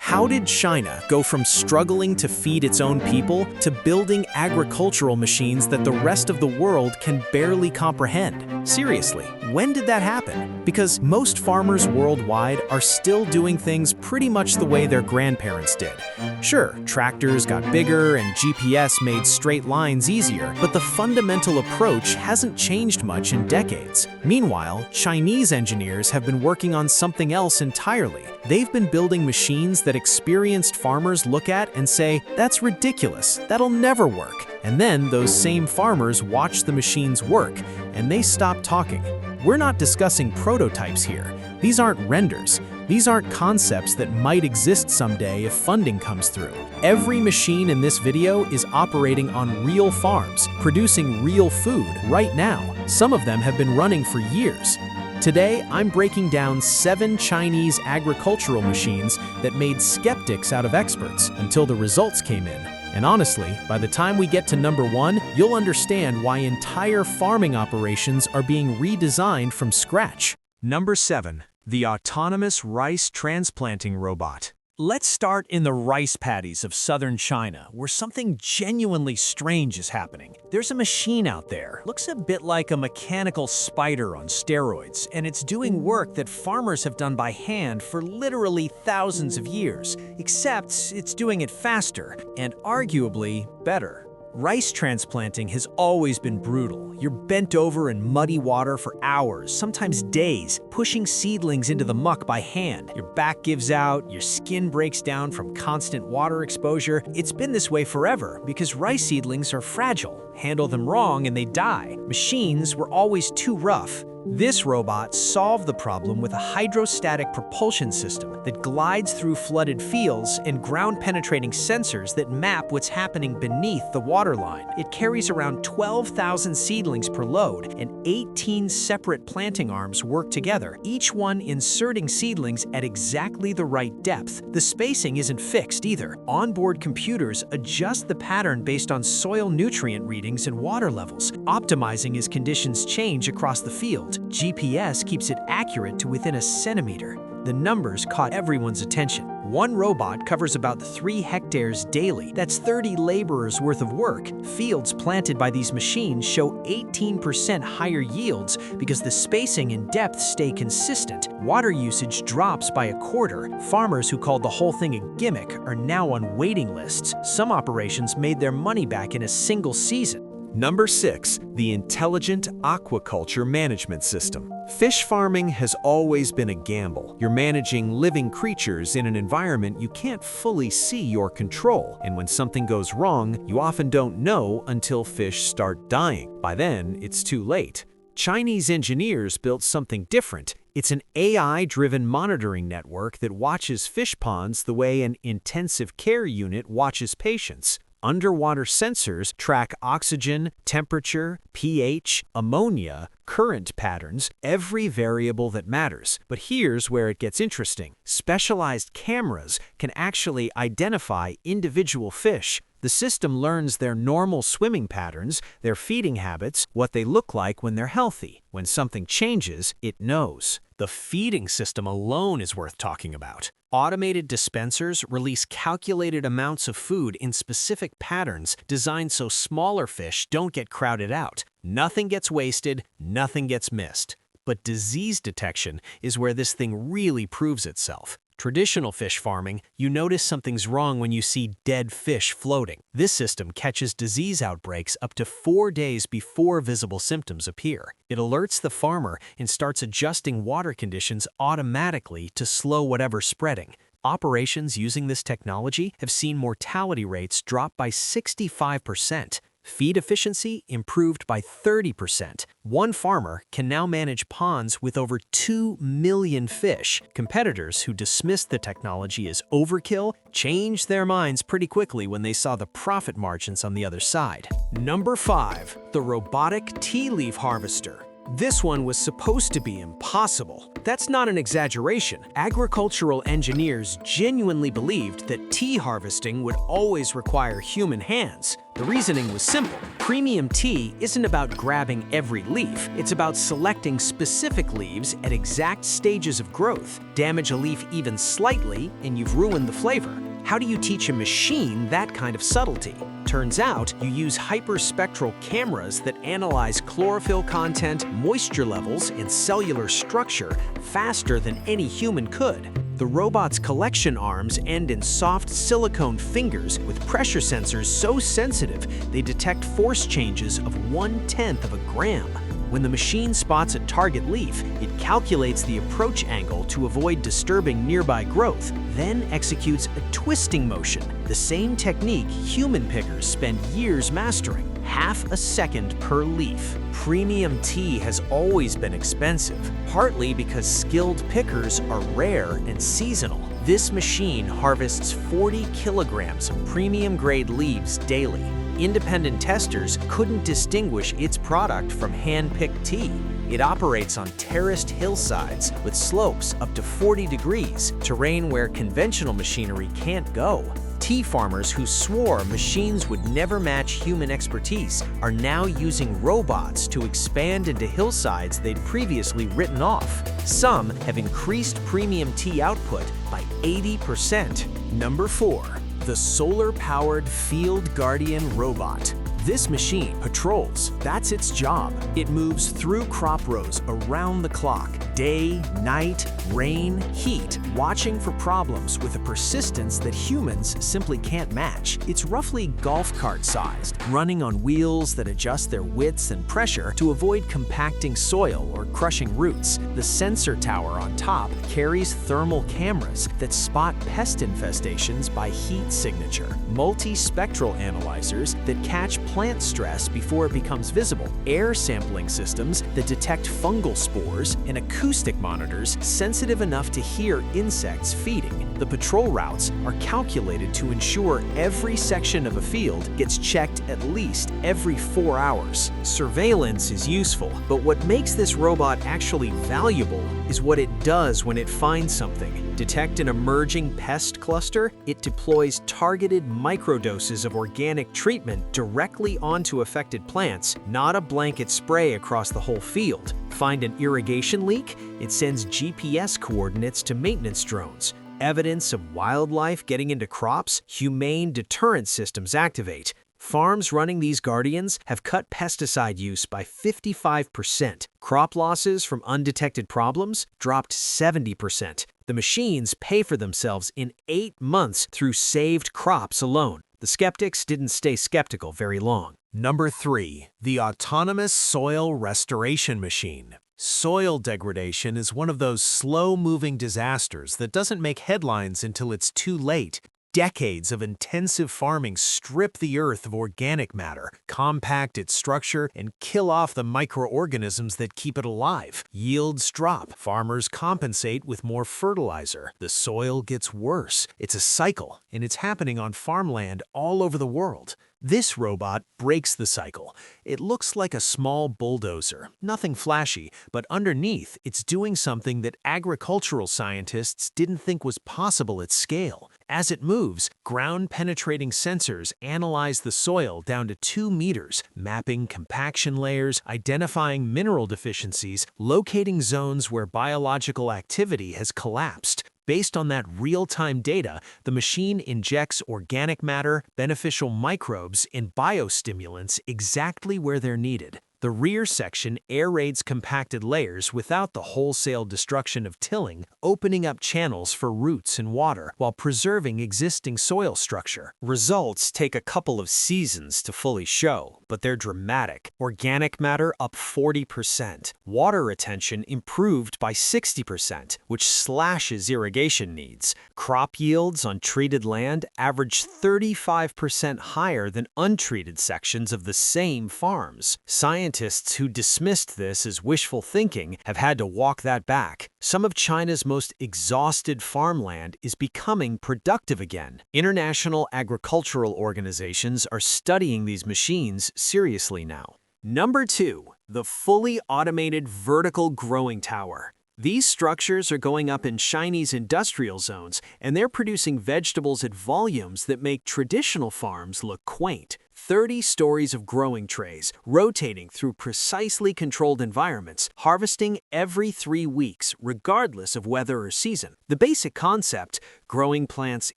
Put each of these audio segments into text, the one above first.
How did China go from struggling to feed its own people to building agricultural machines that the rest of the world can barely comprehend? Seriously, when did that happen? Because most farmers worldwide are still doing things pretty much the way their grandparents did. Sure, tractors got bigger and GPS made straight lines easier, but the fundamental approach hasn't changed much in decades. Meanwhile, Chinese engineers have been working on something else entirely. They've been building machines that experienced farmers look at and say, "That's ridiculous, that'll never work." And then those same farmers watch the machines work, and they stop talking. We're not discussing prototypes here. These aren't renders. These aren't concepts that might exist someday if funding comes through. Every machine in this video is operating on real farms, producing real food right now. Some of them have been running for years. Today, I'm breaking down 7 Chinese agricultural machines that made skeptics out of experts until the results came in. And honestly, by the time we get to number 1, you'll understand why entire farming operations are being redesigned from scratch. Number 7. The autonomous rice transplanting robot. Let's start in the rice paddies of southern China, where something genuinely strange is happening. There's a machine out there, looks a bit like a mechanical spider on steroids, and it's doing work that farmers have done by hand for literally thousands of years, except it's doing it faster and arguably better. Rice transplanting has always been brutal. You're bent over in muddy water for hours, sometimes days, pushing seedlings into the muck by hand. Your back gives out, your skin breaks down from constant water exposure. It's been this way forever because rice seedlings are fragile. Handle them wrong and they die. Machines were always too rough. This robot solved the problem with a hydrostatic propulsion system that glides through flooded fields and ground-penetrating sensors that map what's happening beneath the waterline. It carries around 12,000 seedlings per load, and 18 separate planting arms work together, each one inserting seedlings at exactly the right depth. The spacing isn't fixed either. Onboard computers adjust the pattern based on soil nutrient readings and water levels, optimizing as conditions change across the field. GPS keeps it accurate to within a centimeter. The numbers caught everyone's attention. One robot covers about 3 hectares daily. That's 30 laborers worth of work. Fields planted by these machines show 18% higher yields because the spacing and depth stay consistent. Water usage drops by a quarter. Farmers who called the whole thing a gimmick are now on waiting lists. Some operations made their money back in a single season. Number 6. The Intelligent Aquaculture Management System. Fish farming has always been a gamble. You're managing living creatures in an environment you can't fully see or control, and when something goes wrong, you often don't know until fish start dying. By then, it's too late. Chinese engineers built something different. It's an AI-driven monitoring network that watches fish ponds the way an intensive care unit watches patients. Underwater sensors track oxygen, temperature, pH, ammonia, current patterns, every variable that matters. But here's where it gets interesting. Specialized cameras can actually identify individual fish. The system learns their normal swimming patterns, their feeding habits, what they look like when they're healthy. When something changes, it knows. The feeding system alone is worth talking about. Automated dispensers release calculated amounts of food in specific patterns designed so smaller fish don't get crowded out. Nothing gets wasted, nothing gets missed. But disease detection is where this thing really proves itself. Traditional fish farming, you notice something's wrong when you see dead fish floating. This system catches disease outbreaks up to 4 days before visible symptoms appear. It alerts the farmer and starts adjusting water conditions automatically to slow whatever's spreading. Operations using this technology have seen mortality rates drop by 65%. Feed efficiency improved by 30%. One farmer can now manage ponds with over 2 million fish. Competitors who dismissed the technology as overkill changed their minds pretty quickly when they saw the profit margins on the other side. Number 5. The robotic tea leaf harvester. This one was supposed to be impossible. That's not an exaggeration. Agricultural engineers genuinely believed that tea harvesting would always require human hands. The reasoning was simple. Premium tea isn't about grabbing every leaf. It's about selecting specific leaves at exact stages of growth. Damage a leaf even slightly, and you've ruined the flavor. How do you teach a machine that kind of subtlety? Turns out, you use hyperspectral cameras that analyze chlorophyll content, moisture levels, and cellular structure faster than any human could. The robot's collection arms end in soft silicone fingers with pressure sensors so sensitive they detect force changes of 1/10 of a gram. When the machine spots a target leaf, it calculates the approach angle to avoid disturbing nearby growth, then executes a twisting motion, the same technique human pickers spend years mastering, half a second per leaf. Premium tea has always been expensive, partly because skilled pickers are rare and seasonal. This machine harvests 40 kilograms of premium-grade leaves daily. Independent testers couldn't distinguish its product from hand-picked tea. It operates on terraced hillsides with slopes up to 40 degrees, terrain where conventional machinery can't go. Tea farmers who swore machines would never match human expertise are now using robots to expand into hillsides they'd previously written off. Some have increased premium tea output by 80%. Number 4. The solar-powered Field Guardian robot. This machine patrols. That's its job. It moves through crop rows around the clock, day, night, rain, heat, watching for problems with a persistence that humans simply can't match. It's roughly golf cart sized, running on wheels that adjust their widths and pressure to avoid compacting soil or crushing roots. The sensor tower on top carries thermal cameras that spot pest infestations by heat signature, multispectral analyzers that catch plant stress before it becomes visible, air sampling systems that detect fungal spores, and acoustic monitors sensitive enough to hear insects feeding. The patrol routes are calculated to ensure every section of a field gets checked at least every 4 hours. Surveillance is useful, but what makes this robot actually valuable is what it does when it finds something. Detect an emerging pest cluster? It deploys targeted microdoses of organic treatment directly onto affected plants, not a blanket spray across the whole field. Find an irrigation leak? It sends GPS coordinates to maintenance drones. Evidence of wildlife getting into crops? Humane deterrent systems activate. Farms running these Guardians have cut pesticide use by 55%. Crop losses from undetected problems dropped 70%. The machines pay for themselves in 8 months through saved crops alone. The skeptics didn't stay skeptical very long. Number 3. The autonomous soil restoration machine. Soil degradation is one of those slow-moving disasters that doesn't make headlines until it's too late. Decades of intensive farming strip the earth of organic matter, compact its structure, and kill off the microorganisms that keep it alive. Yields drop. Farmers compensate with more fertilizer. The soil gets worse. It's a cycle, and it's happening on farmland all over the world. This robot breaks the cycle. It looks like a small bulldozer, nothing flashy, but underneath it's doing something that agricultural scientists didn't think was possible at scale. As it moves, ground-penetrating sensors analyze the soil down to 2 meters, mapping compaction layers, identifying mineral deficiencies, locating zones where biological activity has collapsed. Based on that real-time data, the machine injects organic matter, beneficial microbes, and biostimulants exactly where they're needed. The rear section aerates compacted layers without the wholesale destruction of tilling, opening up channels for roots and water while preserving existing soil structure. Results take a couple of seasons to fully show, but they're dramatic. Organic matter up 40%. Water retention improved by 60%, which slashes irrigation needs. Crop yields on treated land average 35% higher than untreated sections of the same farms. Scientists who dismissed this as wishful thinking have had to walk that back. Some of China's most exhausted farmland is becoming productive again. International agricultural organizations are studying these machines seriously now. Number 2. The fully automated vertical growing tower. These structures are going up in Chinese industrial zones, and they're producing vegetables at volumes that make traditional farms look quaint. 30 stories of growing trays, rotating through precisely controlled environments, harvesting every 3 weeks, regardless of weather or season. The basic concept, growing plants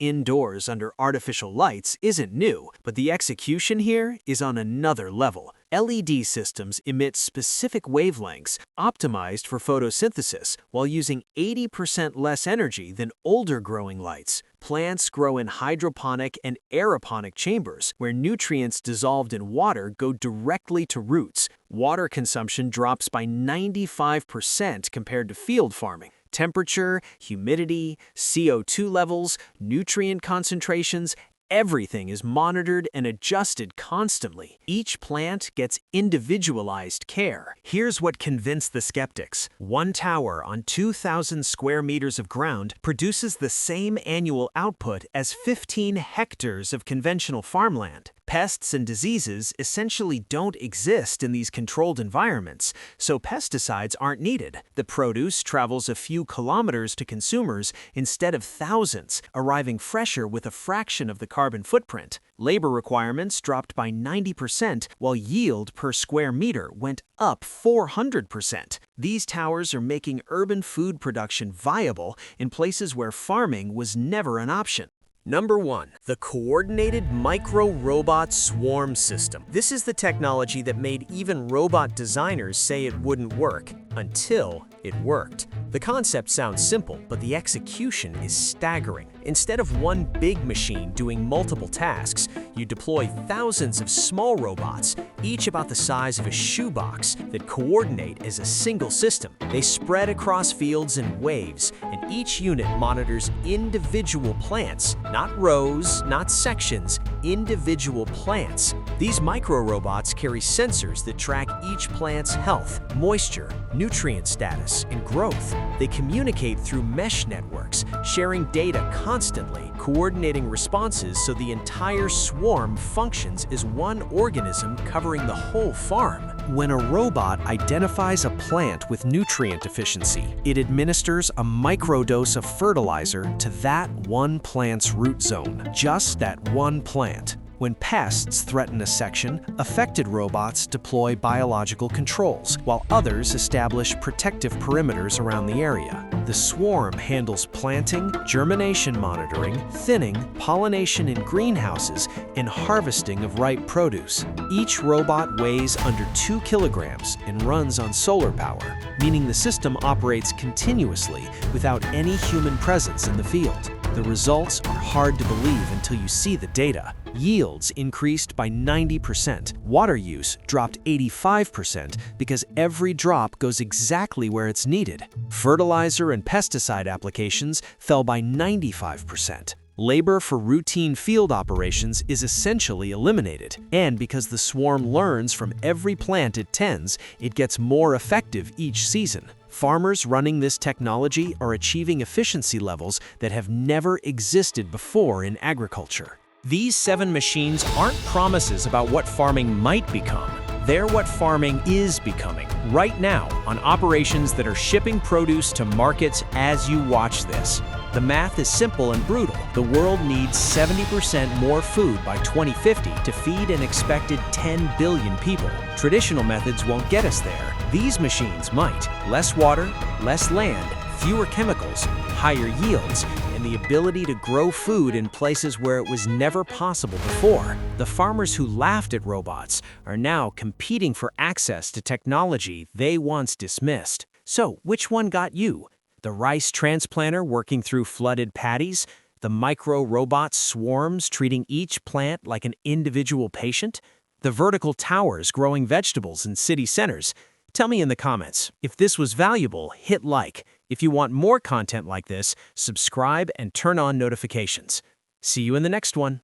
indoors under artificial lights, isn't new, but the execution here is on another level. LED systems emit specific wavelengths optimized for photosynthesis while using 80% less energy than older growing lights. Plants grow in hydroponic and aeroponic chambers where nutrients dissolved in water go directly to roots. Water consumption drops by 95% compared to field farming. Temperature, humidity, CO2 levels, nutrient concentrations, everything is monitored and adjusted constantly. Each plant gets individualized care. Here's what convinced the skeptics. One tower on 2,000 square meters of ground produces the same annual output as 15 hectares of conventional farmland. Pests and diseases essentially don't exist in these controlled environments, so pesticides aren't needed. The produce travels a few kilometers to consumers instead of thousands, arriving fresher with a fraction of the carbon footprint. Labor requirements dropped by 90%, while yield per square meter went up 400%. These towers are making urban food production viable in places where farming was never an option. Number 1. The Coordinated Micro-Robot Swarm System. This is the technology that made even robot designers say it wouldn't work, until it worked. The concept sounds simple, but the execution is staggering. Instead of one big machine doing multiple tasks, you deploy thousands of small robots, each about the size of a shoebox, that coordinate as a single system. They spread across fields in waves, and each unit monitors individual plants, not rows, not sections, individual plants. These micro-robots carry sensors that track each plant's health, moisture, nutrient status, and growth. They communicate through mesh networks, sharing data constantly, coordinating responses so the entire swarm functions as one organism covering the whole farm. When a robot identifies a plant with nutrient deficiency, it administers a microdose of fertilizer to that one plant's root zone, just that one plant. When pests threaten a section, affected robots deploy biological controls, while others establish protective perimeters around the area. The swarm handles planting, germination monitoring, thinning, pollination in greenhouses, and harvesting of ripe produce. Each robot weighs under 2 kilograms and runs on solar power, meaning the system operates continuously without any human presence in the field. The results are hard to believe until you see the data. Yields increased by 90%. Water use dropped 85% because every drop goes exactly where it's needed. Fertilizer and pesticide applications fell by 95%. Labor for routine field operations is essentially eliminated, and because the swarm learns from every plant it tends, it gets more effective each season. Farmers running this technology are achieving efficiency levels that have never existed before in agriculture. These 7 machines aren't promises about what farming might become. They're what farming is becoming right now on operations that are shipping produce to markets as you watch this. The math is simple and brutal. The world needs 70% more food by 2050 to feed an expected 10 billion people. Traditional methods won't get us there. These machines might. Less water, less land, fewer chemicals, higher yields, and the ability to grow food in places where it was never possible before. The farmers who laughed at robots are now competing for access to technology they once dismissed. So, which one got you? The rice transplanter working through flooded paddies? The micro-robot swarms treating each plant like an individual patient? The vertical towers growing vegetables in city centers? Tell me in the comments. If this was valuable, hit like. If you want more content like this, subscribe and turn on notifications. See you in the next one.